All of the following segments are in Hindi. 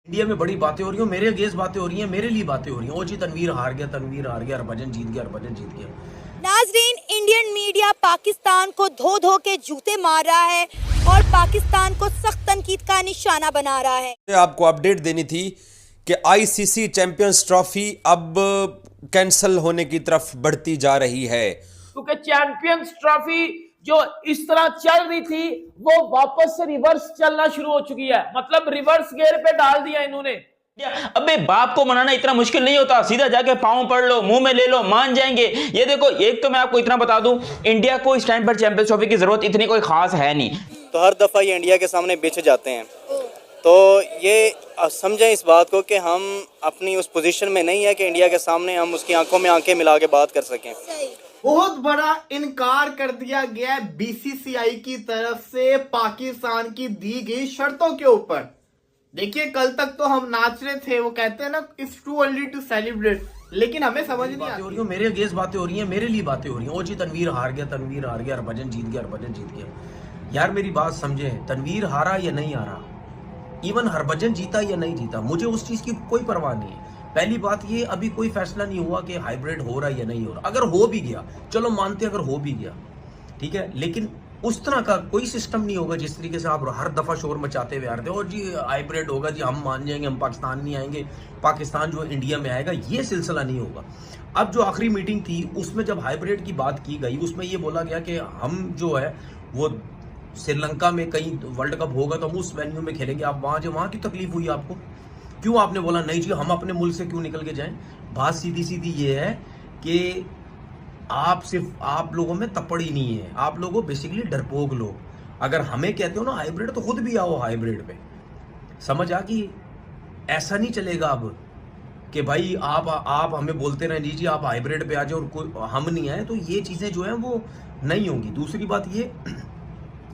इंडिया में बड़ी बातें हो रही हैं, मेरे अगेंस्ट बातें हो रही हैं, मेरे लिए बातें हो रही हैं। ओ जी तनवीर हार गया, तनवीर हार गया, हरभजन जीत गया, हरभजन जीत गया। नाजरीन, इंडियन मीडिया पाकिस्तान को धो धो के जूते मार रहा है और पाकिस्तान को सख्त तनकीद का निशाना बना रहा है। आपको अपडेट देनी थी कि आईसीसी चैंपियंस ट्रॉफी अब कैंसिल होने की तरफ बढ़ती जा रही है, क्योंकि चैंपियंस ट्रॉफी जो इस तरह चल रही थी वो वापस से रिवर्स चलना शुरू हो चुकी है। मतलब रिवर्स गियर पे डाल दिया इन्होंने। अबे बाप को मनाना इतना मुश्किल नहीं होता, सीधा जाके पांव पड़ लो, मुंह में ले लो, मान जाएंगे। ये देखो, एक तो मैं आपको इतना बता दूं, इंडिया को इस टाइम पर चैंपियंस ट्रॉफी की जरूरत इतनी कोई खास है नहीं। तो हर दफ़ा ये इंडिया के सामने बेच जाते हैं। तो ये समझें इस बात को कि हम अपनी उस पोजीशन में नहीं है कि इंडिया के सामने हम उसकी आंखों में आंखें मिला के बात कर सकें। बहुत बड़ा इनकार कर दिया गया है बीसीसीआई की तरफ से पाकिस्तान की दी गई शर्तों के ऊपर। देखिए, कल तक तो हम नाच रहे थे, वो कहते हैं ना, it's too early to celebrate, लेकिन हमें समझ नहीं बातें आती। हो रही हैं, मेरे अगेंस्ट बातें हो रही हैं, मेरे लिए बातें हो रही हैं। ओ जी तनवीर हार गया, तनवीर हार गया, हरभजन जीत गया, हरभजन जीत गया। यार मेरी बात समझें, तनवीर हारा या नहीं हारा, इवन हरभजन जीता या नहीं जीता, मुझे उस चीज की कोई परवाह नहीं है। पहली बात ये, अभी कोई फैसला नहीं हुआ कि हाइब्रिड हो रहा है या नहीं हो रहा। अगर हो भी गया, चलो मानते अगर हो भी गया, ठीक है, लेकिन उस तरह का कोई सिस्टम नहीं होगा जिस तरीके से आप हर दफा शोर मचाते हुए आ रहे थे। और जी हाइब्रिड होगा जी, हम मान जाएंगे, हम पाकिस्तान नहीं आएंगे, पाकिस्तान जो इंडिया में आएगा, ये सिलसिला नहीं होगा। अब जो आखिरी मीटिंग थी उसमें जब हाइब्रिड की बात की गई, उसमें ये बोला गया कि हम जो है वो श्रीलंका में कहीं वर्ल्ड कप होगा तो हम उस वेन्यू में खेलेंगे। आप वहां की तकलीफ हुई आपको? क्यों आपने बोला नहीं जी हम अपने मुल्क से क्यों निकल के जाएं? बात सीधी सीधी ये है कि आप लोगों में तपड़ ही नहीं है, आप लोगों बेसिकली डरपोक लोग। अगर हमें कहते हो ना हाइब्रिड, तो खुद भी आओ हाइब्रिड पे। समझ आ कि ऐसा नहीं चलेगा अब कि भाई आप हमें बोलते रहे जी आप हाइब्रिड पे आ जाओ और हम नहीं आए, तो ये चीजें जो है वो नहीं होंगी। दूसरी बात ये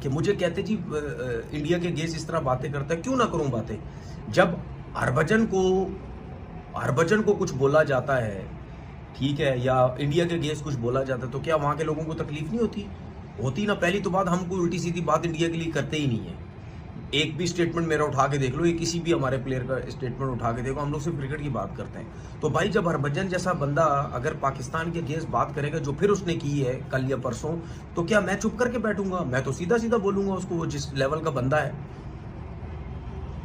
कि मुझे कहते जी इंडिया के गेस्ट इस तरह बातें करता है, क्यों ना करूं बातें। जब हरभजन को कुछ बोला जाता है, ठीक है, या इंडिया के गेस्ट कुछ बोला जाता है, तो क्या वहां के लोगों को तकलीफ नहीं होती ना? पहली तो बात, हम कोई उल्टी सीधी बात इंडिया के लिए करते ही नहीं है। एक भी स्टेटमेंट मेरा उठा के देख लो, ये किसी भी हमारे प्लेयर का स्टेटमेंट उठा के देखो, हम लोग सिर्फ क्रिकेट की बात करते हैं। तो भाई जब हरभजन जैसा बंदा अगर पाकिस्तान के अगेंस्ट बात करेगा, जो फिर उसने की है कल या परसों, तो क्या मैं चुप करके बैठूंगा? मैं तो सीधा सीधा बोलूंगा उसको, वो जिस लेवल का बंदा है।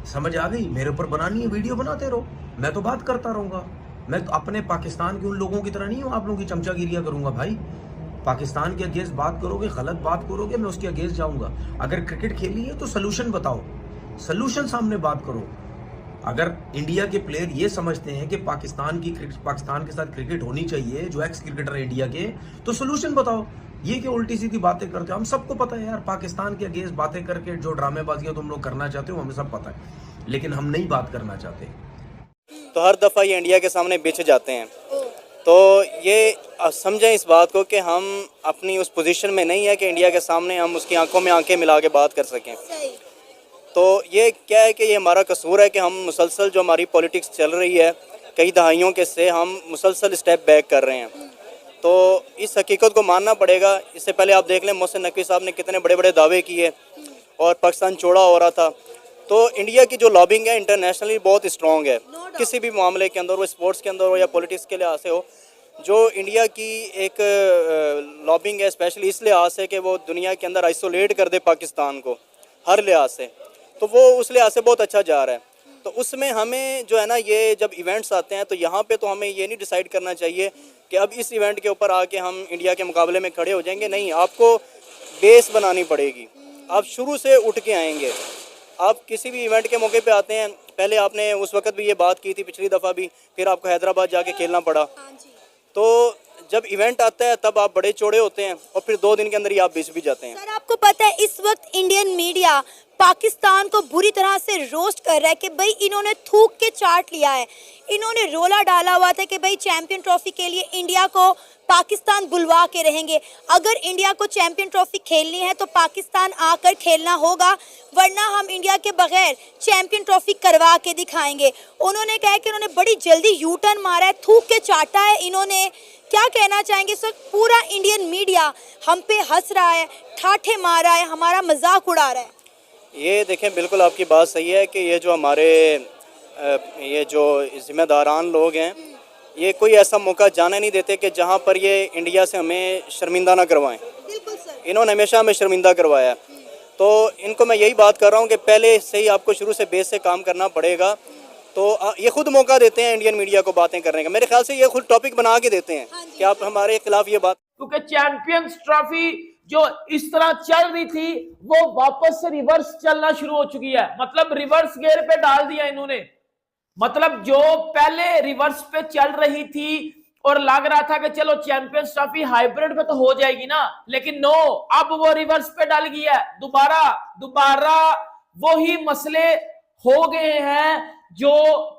समझ आ गई? मेरे ऊपर बनानी है, वीडियो बनाते रहो, मैं तो बात करता रहूंगा। मैं तो अपने पाकिस्तान के उन लोगों की तरह नहीं हूं, आप लोगों की चमचागिरियां करूंगा। भाई पाकिस्तान के अगेंस्ट बात करोगे, गलत बात करोगे, मैं उसके अगेंस्ट जाऊंगा। अगर क्रिकेट खेलनी है तो सोल्यूशन बताओ, सोल्यूशन सामने बात करो। अगर इंडिया के प्लेयर ये समझते हैं कि पाकिस्तान के साथ क्रिकेट होनी चाहिए, जो एक्स क्रिकेटर है इंडिया के, तो सोल्यूशन बताओ। ये क्या उल्टी सीधी बातें करते हो? हम सबको पता है यार, पाकिस्तान के अगेंस्ट बातें करके जो ड्रामेबाजियां तुम लोग करना चाहते हो हमें सब पता है, लेकिन हम नहीं बात करना चाहते। तो हर दफ़ा ये इंडिया के सामने बेच जाते हैं। तो ये समझें इस बात को कि हम अपनी उस पोजीशन में नहीं है कि इंडिया के सामने हम उसकी आंखों में आंखें मिला के बात कर सकें। तो ये क्या है कि ये हमारा कसूर है कि हम मुसलसल जो हमारी पॉलिटिक्स चल रही है कई दहाइयों के से, हम मुसलसल स्टेप बैक कर रहे हैं। तो इस हकीकत को मानना पड़ेगा। इससे पहले आप देख लें, मोहसिन नकवी साहब ने कितने बड़े बड़े दावे किए और पाकिस्तान चौड़ा हो रहा था। तो इंडिया की जो लॉबिंग है इंटरनेशनली बहुत स्ट्रॉन्ग है, किसी भी मामले के अंदर, वो स्पोर्ट्स के अंदर हो या पॉलिटिक्स के लिहाज से हो। जो इंडिया की एक लॉबिंग है स्पेशली इस लिहाज से कि वो दुनिया के अंदर आइसोलेट कर दे पाकिस्तान को हर लिहाज से, तो वो उस लिहाज से बहुत अच्छा जा रहा है। तो उसमें हमें जो है ना, ये जब इवेंट्स आते हैं तो यहाँ पे तो हमें ये नहीं डिसाइड करना चाहिए कि अब इस इवेंट के ऊपर आके हम इंडिया के मुकाबले में खड़े हो जाएंगे। नहीं, आपको बेस बनानी पड़ेगी, आप शुरू से उठ के आएंगे। आप किसी भी इवेंट के मौके पे आते हैं, पहले आपने उस वक्त भी ये बात की थी, पिछली दफ़ा भी, फिर आपको हैदराबाद जाके खेलना पड़ा। तो जब इवेंट आता है तब आप बड़े चौड़े होते हैं और फिर 2 दिन के अंदर ही आप बेच भी जाते हैं। सर, आपको पता है इस वक्त इंडियन मीडिया पाकिस्तान को बुरी तरह से रोस्ट कर रहा है कि भाई इन्होंने थूक के चाट लिया है। इन्होंने रोला डाला हुआ था कि भाई चैंपियन ट्रॉफी के लिए इंडिया को पाकिस्तान बुलवा के रहेंगे। अगर इंडिया को चैंपियन ट्रॉफी खेलनी है तो पाकिस्तान आकर खेलना होगा, वरना हम इंडिया के बगैर चैंपियन ट्रॉफी करवा के दिखाएंगे। उन्होंने कहा कि उन्होंने बड़ी जल्दी यू टर्न मारा है, थूक के चाटा है इन्होंने। क्या कहना चाहेंगे सर? पूरा इंडियन मीडिया हम पे हंस रहा है, ठाठे मार रहा है, हमारा मजाक उड़ा रहा है। ये देखें, बिल्कुल आपकी बात सही है कि ये जो हमारे ये जो जिम्मेदारान लोग हैं ये कोई ऐसा मौका जाने नहीं देते कि जहाँ पर ये इंडिया से हमें शर्मिंदा ना करवाएं। बिल्कुल सर। इन्होंने हमेशा हमें शर्मिंदा करवाया है। तो इनको मैं यही बात कर रहा हूँ कि पहले से ही आपको शुरू से बेस से काम करना पड़ेगा। तो ये खुद मौका देते हैं इंडियन मीडिया को बातें करने का। मेरे ख्याल से ये खुद टॉपिक बना के देते हैं कि आप हमारे खिलाफ ये बात, क्योंकि चैंपियंस ट्रॉफी जो इस तरह चल रही थी वो वापस से रिवर्स चलना शुरू हो चुकी है। मतलब रिवर्स गियर पे डाल दिया इन्होंने। मतलब जो पहले रिवर्स पे चल रही थी और लग रहा था कि चलो चैंपियंस ट्रॉफी हाइब्रिड में तो हो जाएगी ना, लेकिन नो, अब वो रिवर्स पे डाल गई है। दोबारा वही मसले हो गए हैं जो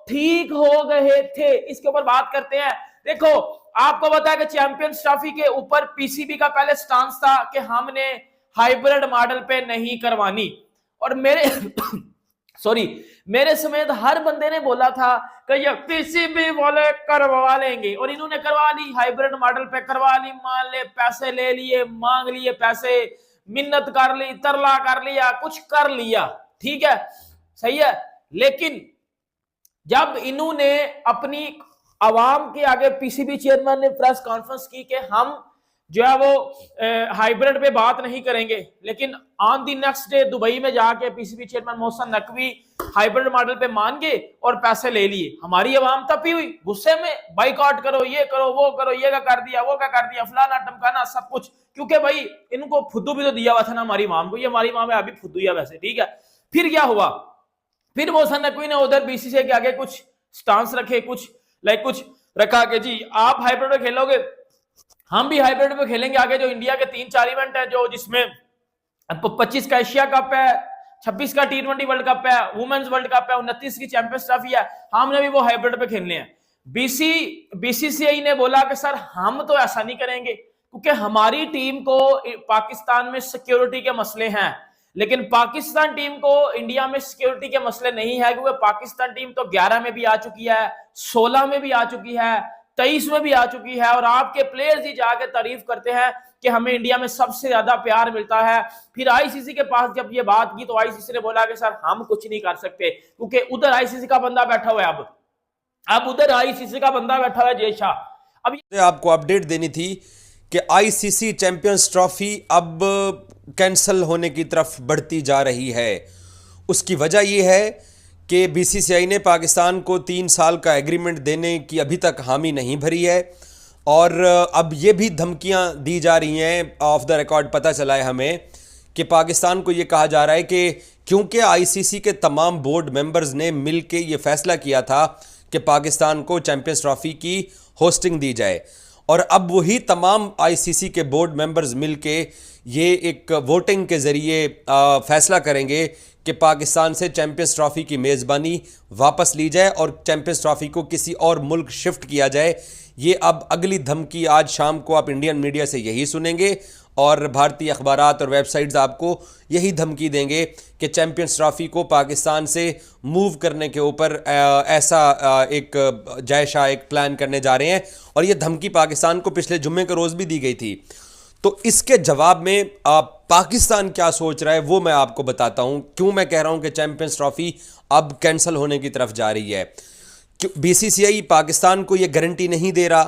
ठीक हो गए थे। इसके ऊपर बात करते हैं। देखो, आपको पता है कि चैंपियंस ट्रॉफी के ऊपर पीसीबी का पहले स्टांस था कि हमने हाइब्रिड मॉडल पे नहीं करवानी, और मेरे समेत हर बंदे ने बोला था कि ये पीसीबी वाले करवा लेंगे, और इन्होंने करवा ली। हाइब्रिड मॉडल पे करवा ली। मान ले पैसे ले लिए, मांग लिए पैसे, मिन्नत कर ली, तरला कर लिया, कुछ कर लिया, ठीक है, सही है। लेकिन जब इन्होंने अपनी आवाम के आगे पीसीबी चेयरमैन ने प्रेस कॉन्फ्रेंस की कि हम जो है वो हाइब्रिड पे बात नहीं करेंगे, लेकिन on the next day Dubai में जाके PCB chairman Mohsin Naqvi hybrid model पे मान गए और पैसे ले लिए। हमारी आवाम तपी हुई गुस्से में, बाइकआउट करो, ये करो, वो करो, ये क्या कर दिया, वो क्या कर दिया, फलाना टमकाना सब कुछ, क्योंकि भाई इनको फुद्दू भी तो दिया हुआ था ना हमारी आवाम को। ये हमारी आवाम है, अभी फुद्दू है वैसे, ठीक है। फिर क्या हुआ? फिर मोहसिन नकवी ने उधर बीसीसीआई के आगे कुछ स्टांस रखे, कुछ रखा कि जी आप हाइब्रिड में खेलोगे, हम भी हाइब्रिड में खेलेंगे आगे। जो इंडिया के 3-4 इवेंट है, जो जिसमें 25 का एशिया कप है, 26 का T20 वर्ल्ड कप है, वुमेन्स वर्ल्ड कप है, 29 की चैंपियंस ट्रॉफी है, हमने भी वो हाइब्रिड पे खेलने हैं। बीसीसीआई ने बोला कि सर हम तो ऐसा नहीं करेंगे, क्योंकि हमारी टीम को पाकिस्तान में सिक्योरिटी के मसले हैं, लेकिन पाकिस्तान टीम को इंडिया में सिक्योरिटी के मसले नहीं है, क्योंकि पाकिस्तान टीम तो 11 में भी आ चुकी है, 16 में भी आ चुकी है, 23 में भी आ चुकी है, और आपके प्लेयर्स ही जाके तारीफ करते हैं कि हमें इंडिया में सबसे ज्यादा प्यार मिलता है। फिर आईसीसी के पास जब ये बात की तो आईसीसी ने बोला कि सर हम कुछ नहीं कर सकते, क्योंकि उधर आईसीसी का बंदा बैठा हुआ है। अब उधर आईसीसी का बंदा बैठा हुआ है जय शाह। अब आपको अपडेट देनी थी कि आईसीसी चैंपियंस ट्रॉफी अब कैंसल होने की तरफ बढ़ती जा रही है। उसकी वजह यह है कि बीसीसीआई ने पाकिस्तान को 3 साल का एग्रीमेंट देने की अभी तक हामी नहीं भरी है, और अब ये भी धमकियां दी जा रही हैं। ऑफ द रिकॉर्ड पता चला है हमें कि पाकिस्तान को ये कहा जा रहा है कि क्योंकि आईसीसी के तमाम बोर्ड मेंबर्स ने मिल के ये फैसला किया था कि पाकिस्तान को चैंपियंस ट्रॉफी की होस्टिंग दी जाए, और अब वही तमाम आईसीसी के बोर्ड मेंबर्स मिलके ये एक वोटिंग के ज़रिए फैसला करेंगे कि पाकिस्तान से चैंपियंस ट्रॉफी की मेज़बानी वापस ली जाए और चैंपियंस ट्रॉफी को किसी और मुल्क शिफ्ट किया जाए। ये अब अगली धमकी आज शाम को आप इंडियन मीडिया से यही सुनेंगे, और भारतीय अखबारात और वेबसाइट्स आपको यही धमकी देंगे कि चैंपियंस ट्रॉफी को पाकिस्तान से मूव करने के ऊपर ऐसा एक जय शाह एक प्लान करने जा रहे हैं, और ये धमकी पाकिस्तान को पिछले जुम्मे के रोज़ भी दी गई थी। तो इसके जवाब में पाकिस्तान क्या सोच रहा है वो मैं आपको बताता हूं। क्यों मैं कह रहा हूं कि चैंपियंस ट्रॉफी अब कैंसिल होने की तरफ जा रही है। बीसीसीआई पाकिस्तान को ये गारंटी नहीं दे रहा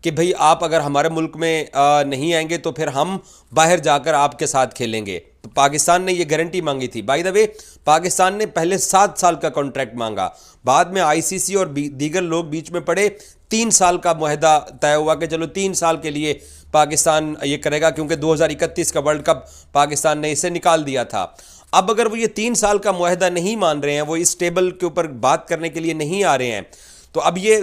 कि भाई आप अगर हमारे मुल्क में नहीं आएंगे तो फिर हम बाहर जाकर आपके साथ खेलेंगे। तो पाकिस्तान ने ये गारंटी मांगी थी। बाय द वे, पाकिस्तान ने पहले 7 साल का कॉन्ट्रैक्ट मांगा, बाद में आईसीसी और दीगर लोग बीच में पड़े, 3 साल का मुआहदा तय हुआ कि चलो 3 साल के लिए पाकिस्तान ये करेगा, क्योंकि 2031 का वर्ल्ड कप पाकिस्तान ने इसे निकाल दिया था। अब अगर वो ये 3 साल का मुआहदा नहीं मान रहे हैं, वो इस टेबल के ऊपर बात करने के लिए नहीं आ रहे हैं, तो अब ये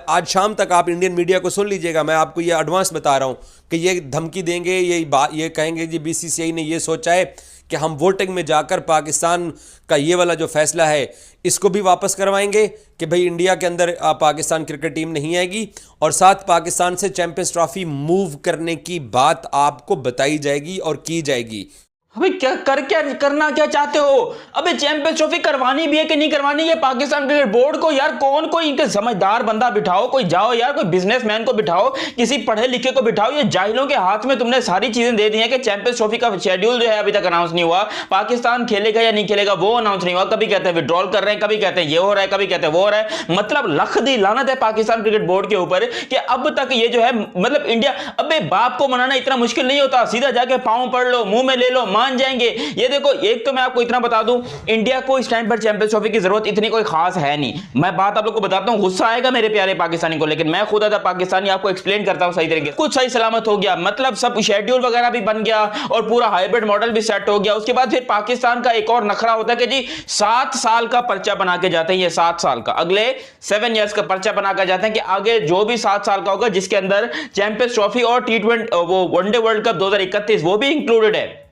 आज शाम तक आप इंडियन मीडिया को सुन लीजिएगा। मैं आपको ये एडवांस बता रहा हूँ कि ये धमकी देंगे, ये कहेंगे जी बीसीसीआई ने ये सोचा है कि हम वोटिंग में जाकर पाकिस्तान का ये वाला जो फैसला है इसको भी वापस करवाएंगे कि भाई इंडिया के अंदर पाकिस्तान क्रिकेट टीम नहीं आएगी, और साथ पाकिस्तान से चैंपियंस ट्रॉफी मूव करने की बात आपको बताई जाएगी और की जाएगी। अबे क्या करना क्या चाहते हो? अबे चैंपियंस ट्रॉफी करवानी भी है कि नहीं करवानी? ये पाकिस्तान क्रिकेट बोर्ड को यार कोई इनके समझदार बंदा बिठाओ, कोई जाओ यार, कोई बिजनेसमैन को बिठाओ, किसी पढ़े लिखे को बिठाओ। ये जाहिलों के हाथ में तुमने सारी चीजें दे दी हैं कि चैंपियंस ट्रॉफी का शेड्यूल जो है अभी तक अनाउंस नहीं हुआ, पाकिस्तान खेलेगा या नहीं खेलेगा वो अनाउंस नहीं हुआ। कभी कहते हैं विड्रॉल कर रहे हैं, कभी कहते हैं ये हो रहा है, कभी कहते हैं वो हो रहा है। मतलब लख दी लानत है पाकिस्तान क्रिकेट बोर्ड के ऊपर कि अब तक ये जो है मतलब इंडिया, अबे बाप को मनाना इतना मुश्किल नहीं होता, सीधा जाके पांव पड़ लो, मुंह में ले लो, मान जाएंगे। ये देखो, एक तो मैं आपको इतना बता दूं, इंडिया को इस टाइम पर चैंपियंस ट्रॉफी की जरूरत इतनी कोई खास है नहीं। मैं बात आप लोग को बताता हूं, गुस्सा आएगा मेरे प्यारे पाकिस्तानी को, लेकिन मैं खुद आधा पाकिस्तानी आपको एक्सप्लेन करता हूं सही तरीके से। कुछ सही सलामत हो गया, मतलब सब शेड्यूल वगैरह भी बन गया और पूरा हाइब्रिड मॉडल भी सेट हो गया। उसके बाद फिर पाकिस्तान का एक और नखरा होता है कि जी 7 साल का पर्चा बना के जाते हैं, ये 7 साल का, अगले 7 इयर्स का पर्चा बना के जाते हैं कि आगे जो भी 7 साल का होगा जिसके अंदर चैंपियंस ट्रॉफी और T20 वो वनडे वर्ल्ड कप 2031 वो भी इंक्लूडेड है।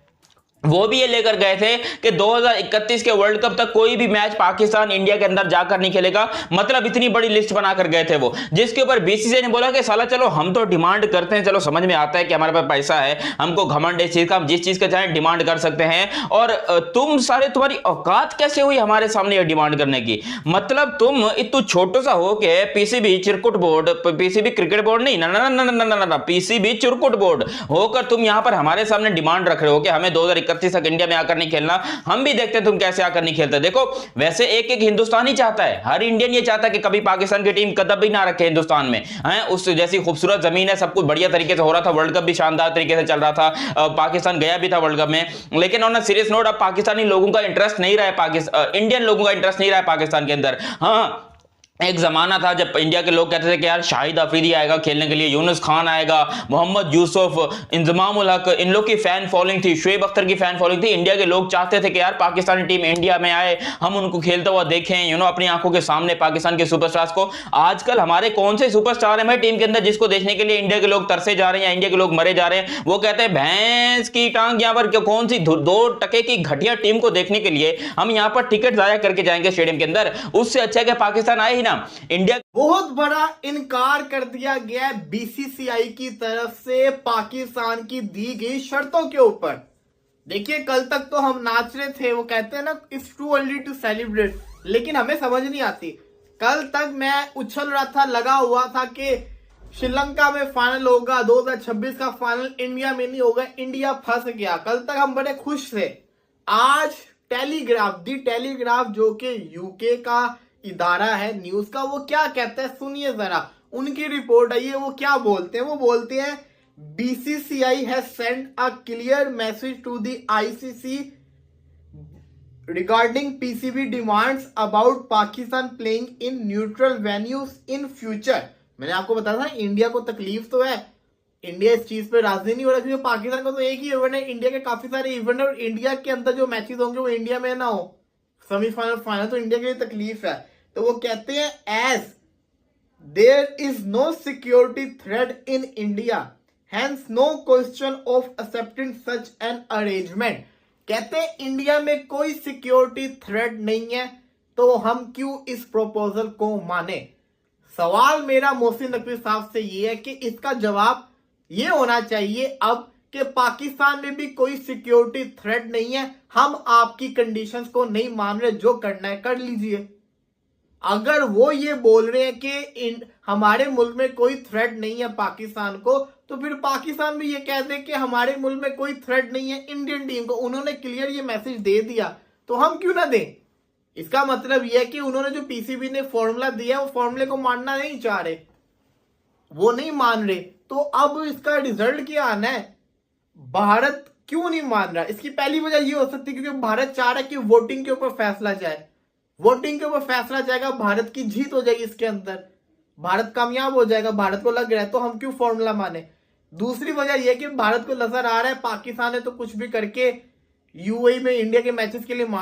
वो भी ये लेकर गए थे कि 2031 के वर्ल्ड कप तक कोई भी मैच पाकिस्तान इंडिया के अंदर जाकर नहीं खेलेगा। मतलब इतनी बड़ी लिस्ट बनाकर गए थे वो, जिसके ऊपर बीसीसीआई ने बोला कि साला चलो हम तो डिमांड करते हैं, चलो समझ में आता है कि हमारे पास पैसा है, हमको घमंड इस चीज का, हम जिस चीज का चाहे डिमांड कर सकते हैं। और तुम सारे, तुम्हारी औकात कैसे हुई हमारे सामने ये डिमांड करने की? मतलब तुम इतना छोटो सा हो के पीसीबी चिरकुट बोर्ड, पीसीबी क्रिकेट बोर्ड नहीं, ना पीसीबी चिरकुट बोर्ड होकर तुम यहां पर हमारे सामने डिमांड रख रहे हो कि हमें 2031 तक इंडिया में आकर नहीं खेलना। हम भी देखते हैं तुम कैसे आकर नहीं खेलते। देखो वैसे एक हिंदुस्तानी चाहता है, हर इंडियन ये चाहता है कि कभी पाकिस्तान की टीम कदम भी ना रखे हिंदुस्तान में, हैं? उस जैसी खूबसूरत जमीन है, सब कुछ बढ़िया तरीके से हो रहा था, वर्ल्ड कप भी शानदार तरीके से चल रहा था, पाकिस्तान गया भी था वर्ल्ड कप में। लेकिन ऑन अ सीरियस नोट, अब पाकिस्तानी लोगों का इंटरेस्ट नहीं रहा है, इंडियन लोगों का इंटरेस्ट नहीं रहा है पाकिस्तान के अंदर। हाँ, एक जमाना था जब इंडिया के लोग कहते थे कि यार शाहिद अफरीदी आएगा खेलने के लिए, यूनुस खान आएगा, मोहम्मद यूसुफ, इंजमाम उल हक, इन लोग की फैन फॉलोइंग थी, शुएब अख्तर की फैन फॉलोइंग थी। इंडिया के लोग चाहते थे कि यार पाकिस्तानी टीम इंडिया में आए, हम उनको खेलता हुआ देखें, अपनी आंखों के सामने पाकिस्तान के सुपरस्टार्स को। आजकल हमारे कौन से सुपरस्टार हैं भाई टीम के अंदर जिसको देखने के लिए इंडिया के लोग तरसे जा रहे हैं या इंडिया के लोग मरे जा रहे हैं? वो कहते हैं भैंस की टांग, यहाँ पर कौन सी 2 टके की घटिया टीम को देखने के लिए हम यहाँ पर टिकट जाया करके जाएंगे स्टेडियम के अंदर? उससे अच्छा है कि पाकिस्तान आए ही ना। इंडिया बहुत बड़ा इनकार कर दिया गया है बीसीसीआई की तरफ से पाकिस्तान की दी गई शर्तों के ऊपर। देखिए, कल तक तो हम नाच रहे थे, वो कहते हैं ना it's too early to celebrate, लेकिन हमें समझ नहीं आती। कल तक मैं उछल रहा था, लगा हुआ था कि श्रीलंका में फाइनल होगा, 2026 का फाइनल इंडिया में नहीं होगा, इंडिया फंस गया। कल तक हम बड़े खुश थे। आज टेलीग्राफ जो कि यूके का इदारा है न्यूज का, वो क्या कहता है सुनिए जरा, उनकी रिपोर्ट आई है। वो क्या बोलते हैं? वो बोलते हैं BCCI has send a clear message to the ICC regarding PCB demands about Pakistan playing in neutral venues in future. मैंने आपको बताया था इंडिया को तकलीफ तो है, इंडिया इस चीज पे राजी नहीं हो रहा, क्योंकि पाकिस्तान का तो एक ही इवेंट है, इंडिया के काफी सारे इवेंट है और इंडिया के अंदर जो मैचेस होंगे वो इंडिया में ना हो, सेमीफाइनल फाइनल, तो इंडिया के लिए तकलीफ है। तो वो कहते हैं as there is no security threat in India, hence no question of accepting such an arrangement. कहते हैं इंडिया में कोई सिक्योरिटी थ्रेट नहीं है, तो हम क्यों इस प्रपोजल को माने? सवाल मेरा मोहसिन नकवी साहब से ये है कि इसका जवाब ये होना चाहिए अब कि पाकिस्तान में भी कोई सिक्योरिटी थ्रेट नहीं है, हम आपकी कंडीशंस को नहीं मान रहे, जो करना है कर लीजिए। अगर वो ये बोल रहे हैं कि हमारे मुल्क में कोई थ्रेट नहीं है पाकिस्तान को, तो फिर पाकिस्तान भी ये कह दे कि हमारे मुल्क में कोई थ्रेट नहीं है इंडियन टीम को। उन्होंने क्लियर ये मैसेज दे दिया, तो हम क्यों ना दें? इसका मतलब यह है कि उन्होंने जो पीसीबी ने फॉर्मूला दिया वो फॉर्मूले को मानना नहीं चाह रहे, वो नहीं मान रहे। तो अब इसका रिजल्ट क्या आना है? भारत क्यों नहीं मान रहा? इसकी पहली वजह ये हो सकती है क्योंकि भारत चाह रहा है कि वोटिंग के ऊपर फैसला जाए, वोटिंग के ऊपर फैसला जाएगा, भारत की जीत हो जाएगी, इसके अंदर भारत कामयाब हो जाएगा, भारत को लग रहा है, तो हम क्यों फॉर्मूला माने? दूसरी वजह यह कि भारत को नजर आ रहा है पाकिस्तान ने तो कुछ भी करके यूएई में इंडिया के मैचेस के लिए मान